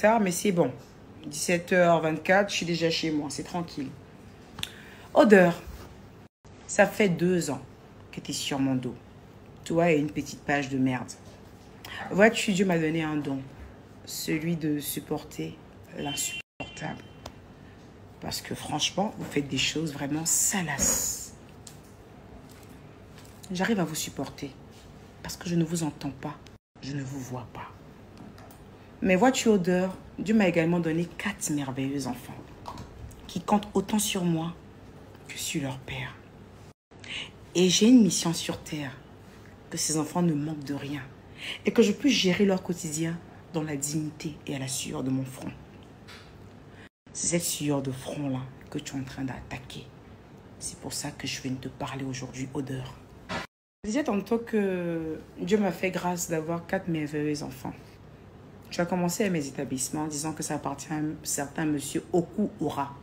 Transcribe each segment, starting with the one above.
tard, mais c'est bon. 17h24, je suis déjà chez moi, c'est tranquille. Odeur, ça fait 2 ans que tu es sur mon dos. Toi et une petite page de merde. Vois-tu, Dieu m'a donné un don. Celui de supporter l'insupportable. Parce que franchement, vous faites des choses vraiment salaces. J'arrive à vous supporter. Parce que je ne vous entends pas. Je ne vous vois pas. Mais vois-tu, Odeur, Dieu m'a également donné 4 merveilleux enfants. Qui comptent autant sur moi que sur leur père. Et j'ai une mission sur terre. Que ces enfants ne manquent de rien. Et que je puisse gérer leur quotidien dans la dignité et à la sueur de mon front. C'est cette sueur de front-là que tu es en train d'attaquer. C'est pour ça que je viens de te parler aujourd'hui, Odeur. Je disais tantôt que Dieu m'a fait grâce d'avoir 4 merveilleux enfants. Tu as commencé à mes établissements en disant que ça appartient à un certain monsieur Okuura.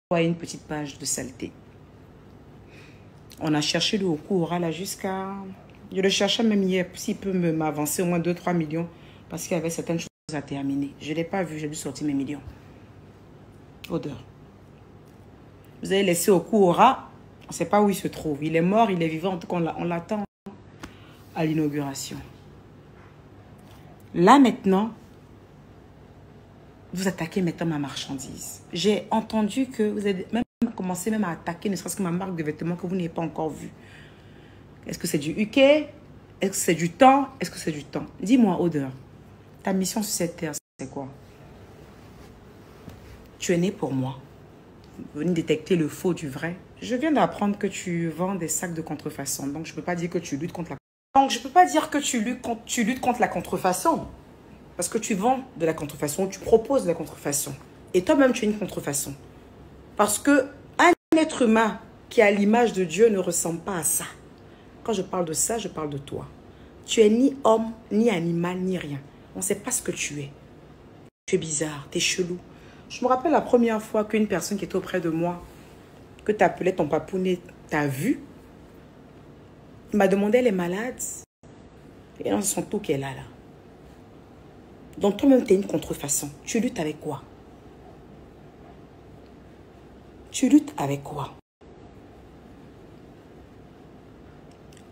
Toi et une petite page de saleté. On a cherché le Okuura là jusqu'à... Je le cherchais même hier, s'il peut m'avancer au moins 2-3 millions, parce qu'il y avait certaines choses à terminer. Je ne l'ai pas vu, j'ai dû sortir mes millions. Odeur. Vous avez laissé Okuura, on ne sait pas où il se trouve. Il est mort, il est vivant, en tout cas on l'attend à l'inauguration. Là maintenant, vous attaquez maintenant ma marchandise. J'ai entendu que vous avez même commencé à attaquer ne serait-ce que ma marque de vêtements que vous n'avez pas encore vue. Est-ce que c'est du UK? Est-ce que c'est du temps? Est-ce que c'est du temps? Dis-moi, Odeur, ta mission sur cette terre, c'est quoi? Tu es né pour moi. Venir détecter le faux du vrai. Je viens d'apprendre que tu vends des sacs de contrefaçon. Donc, je ne peux pas dire que tu luttes contre la... Donc, je peux pas dire que tu luttes contre la contrefaçon. Parce que tu vends de la contrefaçon, tu proposes de la contrefaçon. Et toi-même, tu es une contrefaçon. Parce que un être humain qui a l'image de Dieu ne ressemble pas à ça. Quand je parle de ça, je parle de toi. Tu es ni homme, ni animal, ni rien. On ne sait pas ce que tu es. Tu es bizarre, tu es chelou. Je me rappelle la première fois qu'une personne qui était auprès de moi, que tu appelais ton papounet, t'a vu. Il m'a demandé, elle est malade. Et on sent tout qu'elle a là. Donc toi-même, tu es une contrefaçon. Tu luttes avec quoi? Tu luttes avec quoi?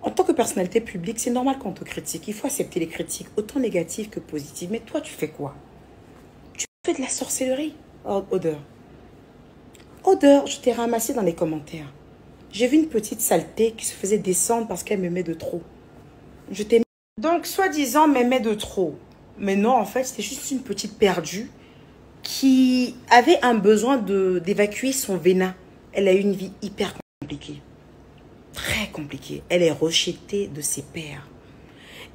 En tant que personnalité publique, c'est normal qu'on te critique. Il faut accepter les critiques, autant négatives que positives. Mais toi, tu fais quoi? Tu fais de la sorcellerie, Odeur. Odeur, je t'ai ramassé dans les commentaires. J'ai vu une petite saleté qui se faisait descendre parce qu'elle m'aimait de trop. Je t'ai... Donc, soi-disant, m'aimait de trop. Mais non, en fait, c'était juste une petite perdue qui avait un besoin d'évacuer son venin. Elle a eu une vie hyper compliquée. Très compliquée. Elle est rejetée de ses pairs.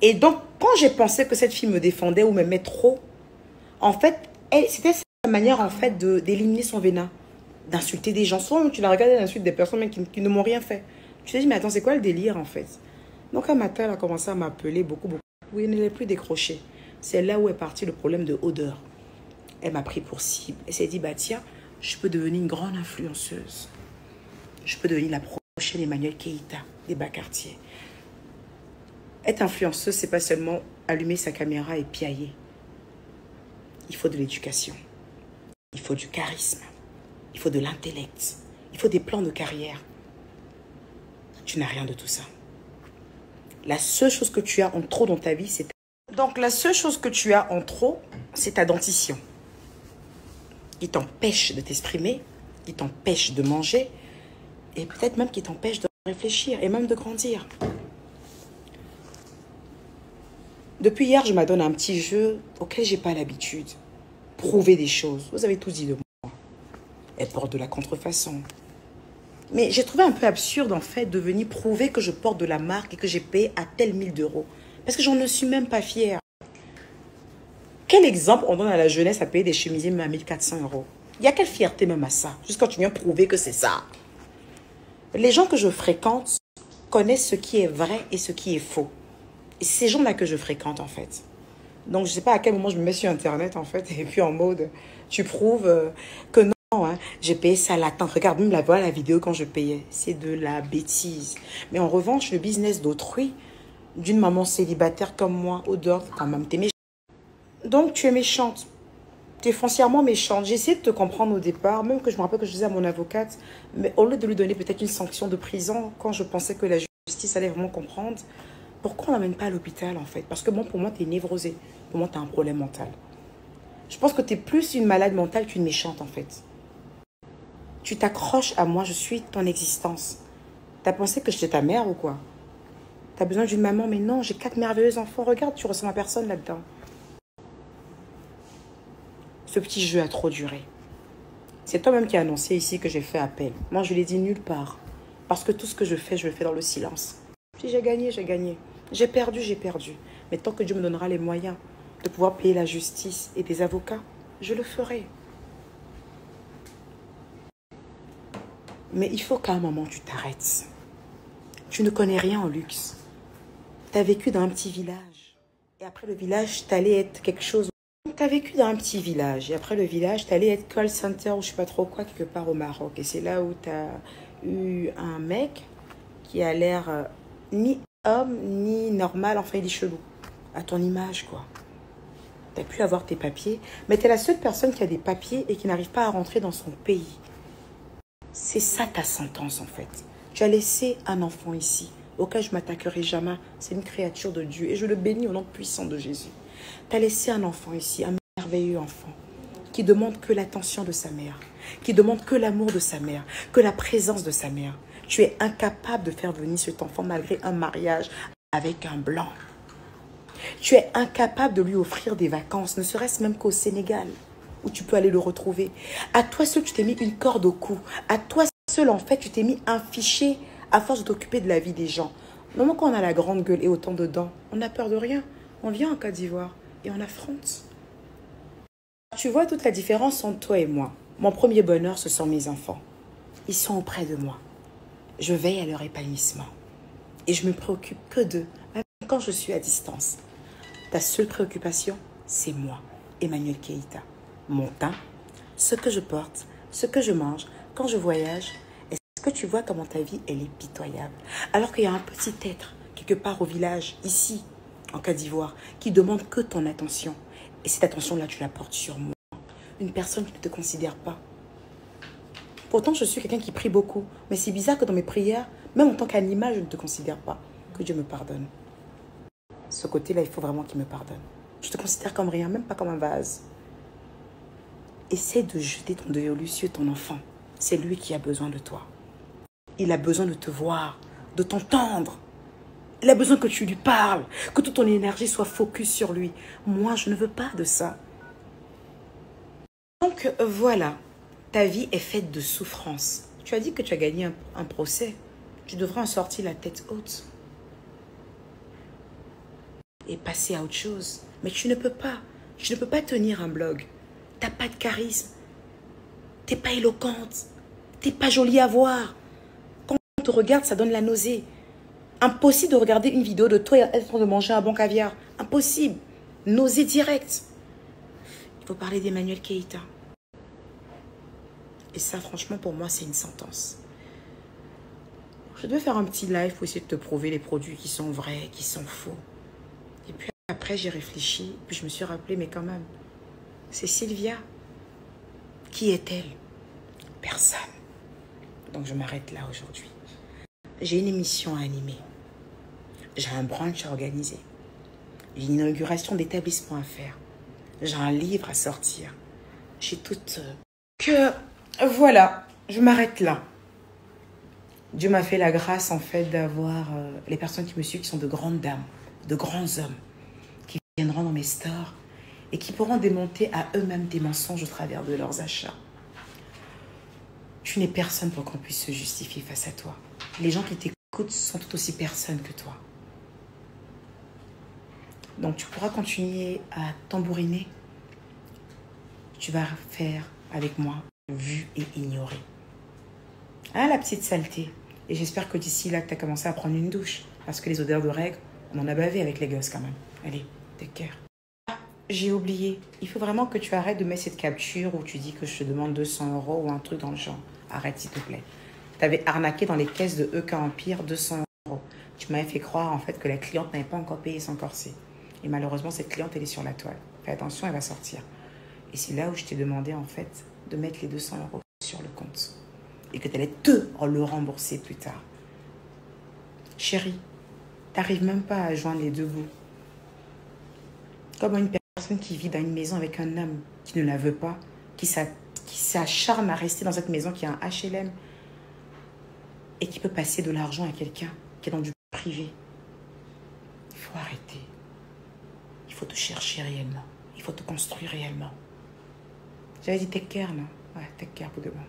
Et donc, quand j'ai pensé que cette fille me défendait ou m'aimait trop, en fait, c'était sa manière, en fait, d'éliminer son venin. D'insulter des gens. Souvent, tu la regardes, elle insulte des personnes qui ne m'ont rien fait. Tu te dis, mais attends, c'est quoi le délire, en fait? Donc, un matin, elle a commencé à m'appeler beaucoup. Oui, elle ne l'est plus décrochée. C'est là où est parti le problème de Odeur. Elle m'a pris pour cible. Elle s'est dit, bah tiens, je peux devenir une grande influenceuse. Je peux devenir la prochaine Emmanuel Keïta des bas quartiers. Être influenceuse, c'est pas seulement allumer sa caméra et piailler. Il faut de l'éducation. Il faut du charisme. Il faut de l'intellect. Il faut des plans de carrière. Tu n'as rien de tout ça. La seule chose que tu as en trop dans ta vie, c'est... Donc, la seule chose que tu as en trop, c'est ta dentition. Qui t'empêche de t'exprimer, qui t'empêche de manger, et peut-être même qui t'empêche de réfléchir, et même de grandir. Depuis hier, je m'adonne à un petit jeu auquel je n'ai pas l'habitude. Prouver des choses. Vous avez tout dit de moi. Elle porte de la contrefaçon. Mais j'ai trouvé un peu absurde, en fait, de venir prouver que je porte de la marque et que j'ai payé à tel 1000 €. Parce que j'en ne suis même pas fière. Quel exemple on donne à la jeunesse à payer des chemisiers même à 1400 €? Il y a quelle fierté même à ça? Juste quand tu viens prouver que c'est ça. Les gens que je fréquente connaissent ce qui est vrai et ce qui est faux. Et c'est ces gens-là que je fréquente, en fait. Donc, je ne sais pas à quel moment je me mets sur Internet, en fait, et puis en mode, tu prouves que non, hein, j'ai payé ça à l'attente. Regarde, même voilà la vidéo quand je payais. C'est de la bêtise. Mais en revanche, le business d'autrui, d'une maman célibataire comme moi, Odeur, quand même, t'es méchante. Donc, tu es méchante. tu es foncièrement méchante. J'ai essayé de te comprendre au départ, même que je me rappelle que je disais à mon avocate, mais au lieu de lui donner peut-être une sanction de prison, quand je pensais que la justice allait vraiment comprendre, pourquoi on l'amène pas à l'hôpital en fait? Parce que bon, pour moi, tu es névrosée. Pour moi, tu as un problème mental. Je pense que tu es plus une malade mentale qu'une méchante en fait. Tu t'accroches à moi, je suis ton existence. T'as pensé que j'étais ta mère ou quoi? T'as besoin d'une maman, mais non, j'ai 4 merveilleux enfants. Regarde, tu ressembles à personne là-dedans. Ce petit jeu a trop duré. C'est toi-même qui as annoncé ici que j'ai fait appel. Moi, je l'ai dit nulle part. Parce que tout ce que je le fais dans le silence. Si j'ai gagné, j'ai gagné. J'ai perdu, j'ai perdu. Mais tant que Dieu me donnera les moyens de pouvoir payer la justice et des avocats, je le ferai. Mais il faut qu'à un moment, tu t'arrêtes. Tu ne connais rien au luxe. Tu as vécu dans un petit village. Et après le village, tu allais être quelque chose. Tu as vécu dans un petit village. Et après le village, tu allais être call center ou je sais pas trop quoi, quelque part au Maroc. Et c'est là où tu as eu un mec qui a l'air ni homme, ni normal. Enfin, il est chelou. À ton image, quoi. Tu as pu avoir tes papiers. Mais tu es la seule personne qui a des papiers et qui n'arrive pas à rentrer dans son pays. C'est ça ta sentence, en fait. Tu as laissé un enfant ici, auquel je ne m'attaquerai jamais. C'est une créature de Dieu et je le bénis au nom puissant de Jésus. Tu as laissé un enfant ici, un merveilleux enfant, qui demande que l'attention de sa mère, qui demande que l'amour de sa mère, que la présence de sa mère. Tu es incapable de faire venir cet enfant malgré un mariage avec un blanc. Tu es incapable de lui offrir des vacances, ne serait-ce même qu'au Sénégal, où tu peux aller le retrouver. À toi seul, tu t'es mis une corde au cou. À toi seul, en fait, tu t'es mis un fichier à force de t'occuper de la vie des gens. Normalement, quand on a la grande gueule et autant de dents, on n'a peur de rien. On vient en Côte d'Ivoire et on affronte. Tu vois toute la différence entre toi et moi. Mon premier bonheur, ce sont mes enfants. Ils sont auprès de moi. Je veille à leur épanouissement. Et je me préoccupe que d'eux, même quand je suis à distance. Ta seule préoccupation, c'est moi, Emmanuel Keïta. Mon teint, ce que je porte, ce que je mange, quand je voyage. Est-ce que tu vois comment ta vie, elle est pitoyable? Alors qu'il y a un petit être, quelque part au village, ici, en Côte d'Ivoire, qui demande que ton attention. Et cette attention-là, tu la portes sur moi. Une personne qui ne te considère pas. Pourtant, je suis quelqu'un qui prie beaucoup. Mais c'est bizarre que dans mes prières, même en tant qu'animal, je ne te considère pas. Que Dieu me pardonne. Ce côté-là, il faut vraiment qu'il me pardonne. Je te considère comme rien, même pas comme un vase. Essaie de jeter ton deuil au Lucieux, ton enfant. C'est lui qui a besoin de toi. Il a besoin de te voir, de t'entendre. Il a besoin que tu lui parles, que toute ton énergie soit focus sur lui. Moi, je ne veux pas de ça. Donc, voilà. Ta vie est faite de souffrance. Tu as dit que tu as gagné un procès. Tu devrais en sortir la tête haute. Et passer à autre chose. Mais tu ne peux pas. Tu ne peux pas tenir un blog. Tu n'as pas de charisme. Tu n'es pas éloquente. Tu n'es pas jolie à voir. Quand on te regarde, ça donne la nausée. Impossible de regarder une vidéo de toi et en train de manger un bon caviar. Impossible. Nausée directe. Il faut parler d'Emmanuel Keïta. Et ça, franchement, pour moi, c'est une sentence. Je devais faire un petit live pour essayer de te prouver les produits qui sont vrais, qui sont faux. Et puis après, j'ai réfléchi. Puis je me suis rappelé, mais quand même, c'est Sylvia. Qui est-elle? Personne. Donc je m'arrête là aujourd'hui. J'ai une émission à animer. J'ai un brunch à organiser. J'ai une inauguration d'établissement à faire. J'ai un livre à sortir. J'ai tout... Voilà, je m'arrête là. Dieu m'a fait la grâce, en fait, d'avoir les personnes qui me suivent, qui sont de grandes dames, de grands hommes, qui viendront dans mes stores et qui pourront démonter à eux-mêmes des mensonges au travers de leurs achats. Tu n'es personne pour qu'on puisse se justifier face à toi. Les gens qui t'écoutent sont tout aussi personnes que toi. Donc, tu pourras continuer à tambouriner. Tu vas faire avec moi vu et ignoré. Hein, la petite saleté. Et j'espère que d'ici là, tu as commencé à prendre une douche. Parce que les odeurs de règles, on en a bavé avec les gosses quand même. Allez, take care. Ah, j'ai oublié. Il faut vraiment que tu arrêtes de mettre cette capture où tu dis que je te demande 200 € ou un truc dans le genre. Arrête, s'il te plaît. Tu avais arnaqué dans les caisses de EK Empire 200 €. Tu m'avais fait croire en fait que la cliente n'avait pas encore payé son corset. Et malheureusement, cette cliente, elle est sur la toile. Fais attention, elle va sortir. Et c'est là où je t'ai demandé, en fait, de mettre les 200 € sur le compte. Et que tu allais te le rembourser plus tard. Chérie, tu n'arrives même pas à joindre les deux bouts. Comme une personne qui vit dans une maison avec un homme qui ne la veut pas, qui s'acharne à rester dans cette maison qui est un HLM et qui peut passer de l'argent à quelqu'un qui est dans du privé. Il faut arrêter. Il faut te chercher réellement. Il faut te construire réellement. J'avais dit take care, là. Ouais, take care pour demain.